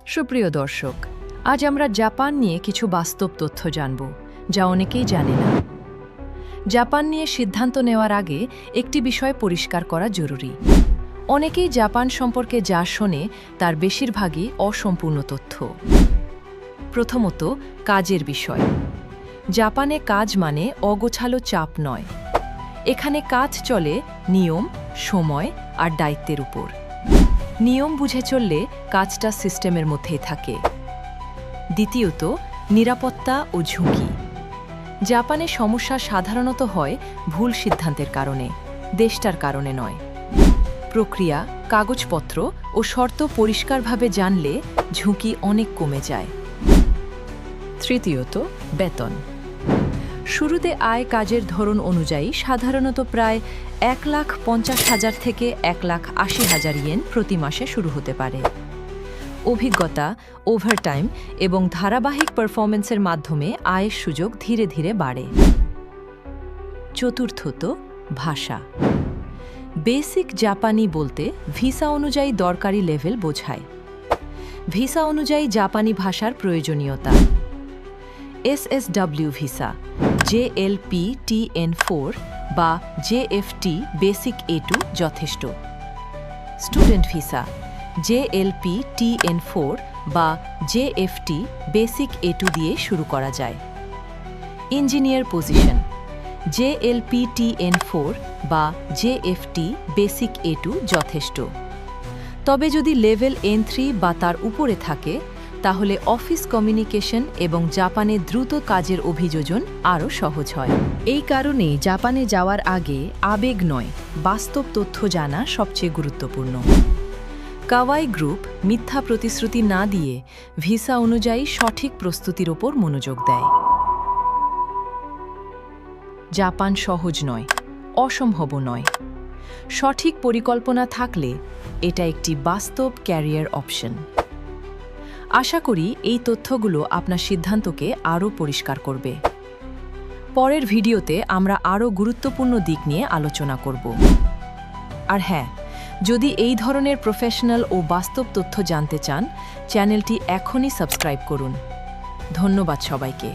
সুপ্রিয় দর্শক, আজ আমরা জাপান নিয়ে কিছু বাস্তব তথ্য জানব, যা অনেকেই জানে না। জাপান নিয়ে সিদ্ধান্ত নেওয়ার আগে একটি বিষয় পরিষ্কার করা জরুরি। অনেকেই জাপান সম্পর্কে যা শোনে তার বেশিরভাগই অসম্পূর্ণ তথ্য। প্রথমত, কাজের বিষয়। জাপানে কাজ মানে অগোছালো চাপ নয়। এখানে কাজ চলে নিয়ম, সময় আর দায়িত্বের উপর। নিয়ম বুঝে চললে কাজটা সিস্টেমের মধ্যেই থাকে। দ্বিতীয়ত, নিরাপত্তা ও ঝুঁকি। জাপানে সমস্যা সাধারণত হয় ভুল সিদ্ধান্তের কারণে, দেশটার কারণে নয়। প্রক্রিয়া, কাগজপত্র ও শর্ত পরিষ্কারভাবে জানলে ঝুঁকি অনেক কমে যায়। তৃতীয়ত, বেতন। শুরুতে আয় কাজের ধরন অনুযায়ী সাধারণত প্রায় 1,50,000 থেকে 1,80,000 ইয়েন প্রতি মাসে শুরু হতে পারে। অভিজ্ঞতা, ওভারটাইম এবং ধারাবাহিক পারফরমেন্সের মাধ্যমে আয়ের সুযোগ ধীরে ধীরে বাড়ে। চতুর্থত, ভাষা। বেসিক জাপানি বলতে ভিসা অনুযায়ী দরকারি লেভেল বোঝায়। ভিসা অনুযায়ী জাপানি ভাষার প্রয়োজনীয়তা: SSW ভিসা, JLPTN4 বা JFT বেসিক A2 যথেষ্ট। স্টুডেন্ট ভিসা, JLPTN4 বা JFT বেসিক A2 দিয়ে শুরু করা যায়। ইঞ্জিনিয়ার পজিশন, JLPTN4 বা JFT বেসিক A2 যথেষ্ট। তবে যদি লেভেল N3 বা তার উপরে থাকে, তাহলে অফিস কমিউনিকেশন এবং জাপানে দ্রুত কাজের অভিযোজন আরও সহজ হয়। এই কারণে জাপানে যাওয়ার আগে আবেগ নয়, বাস্তব তথ্য জানা সবচেয়ে গুরুত্বপূর্ণ। কাওয়াই গ্রুপ মিথ্যা প্রতিশ্রুতি না দিয়ে ভিসা অনুযায়ী সঠিক প্রস্তুতির ওপর মনোযোগ দেয়। জাপান সহজ নয়, অসম্ভবও নয়। সঠিক পরিকল্পনা থাকলে এটা একটি বাস্তব ক্যারিয়ার অপশন। আশা করি এই তথ্যগুলো আপনার সিদ্ধান্তকে আরও পরিষ্কার করবে। পরের ভিডিওতে আমরা আরও গুরুত্বপূর্ণ দিক নিয়ে আলোচনা করব। আর হ্যাঁ, যদি এই ধরনের প্রফেশনাল ও বাস্তব তথ্য জানতে চান, চ্যানেলটি এখনই সাবস্ক্রাইব করুন। ধন্যবাদ সবাইকে।